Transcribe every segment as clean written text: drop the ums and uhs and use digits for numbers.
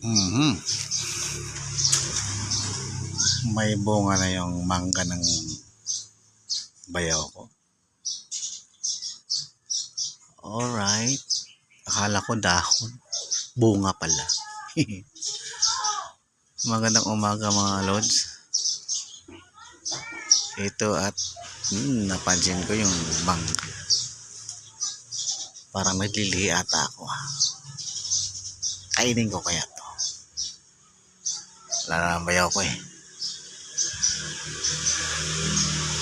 Mhm. May bunga na yung mangga ng bayaw ko. Alright. Akala ko dahon. Bunga pala. Magandang umaga mga lods. Ito at napansin ko yung mangga. Parang naglilihi ata ako. Kainin ko kaya to. Wala na ang bayaw ko eh.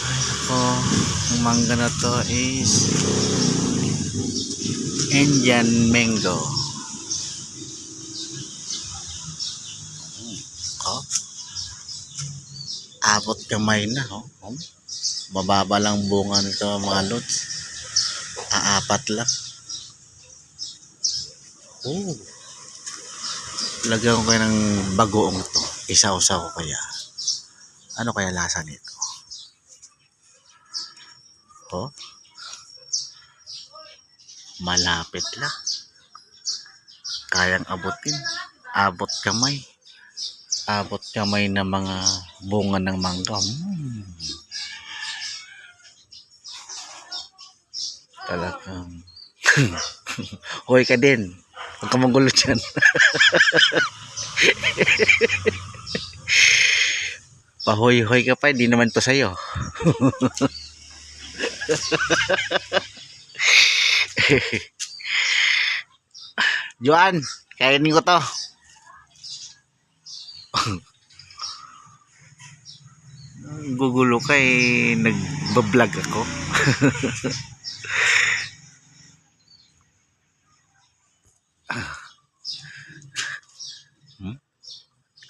Ay ako, ang mangga na to is Indian mango. Oh, abot kamay na. Oh. Mababa lang bunga nito mga lods. Aapat lang. Oh. Lagyan ko kayo ng bagoong to. Isaw-saw ko kaya. Ano kaya lasa nito? Oh. Malapit lang. Kayang abutin. Abot kamay. Abot kamay na mga bunga ng mangga. Talagang hoy ka din. Huwag ka magulo dyan. Pahoy-hoy ka pa, hindi naman to sa'yo. Juan, kainin ko to. Gugulo ka eh, nagbablog ako.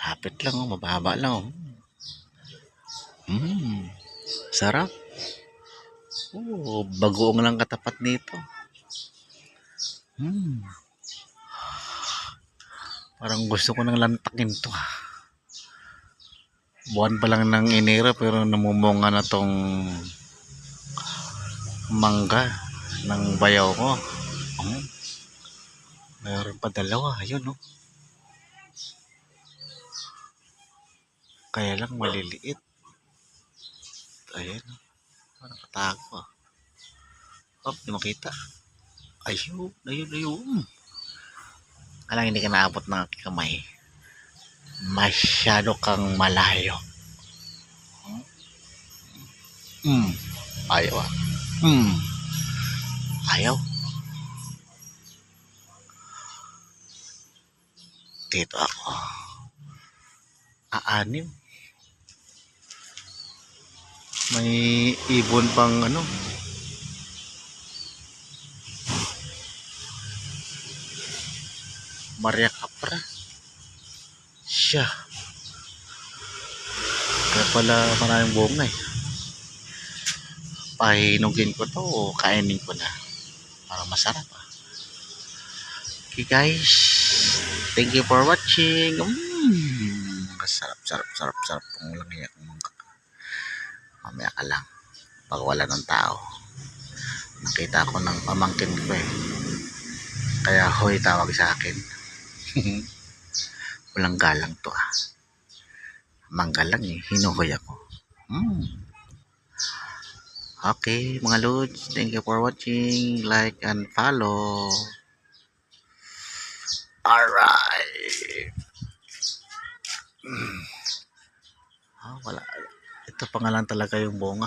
Hapit lang oh, mababa lang oh. Sarap. Oh, bagoong lang katapat nito. Parang gusto ko nang lantakin to. Buwan pa lang ng Enero pero namumunga na tong mangga ng bayaw ko. Mayroon pa dalawa, ayun oh. Kaya lang maliliit. Ayan oh. Parang katago ah. Oh, di makita. Ayun. Alang hindi ka naabot ng aking kamay. Masyado kang malayo. Ayaw ah. Ayaw. Dito ako. Aanim. May ibon pang ano. Maria Capra. Siya. Kaya pala maraming bunga eh. Pahinugin ko to o kainin ko na. Para masarap ah. Okay guys. Thank you for watching. Sarap pang ulang iyak. Mamaya ka lang. Pag wala ng tao. Nakita ako ng pamangkin ko eh. Kaya hoy tawag sa akin. Walang galang to ah. Mangga lang eh. Hinuhoy ako. Okay mga lods. Thank you for watching. Like and follow. Alright. Wala. Ito pa nga lang talaga yung bunga.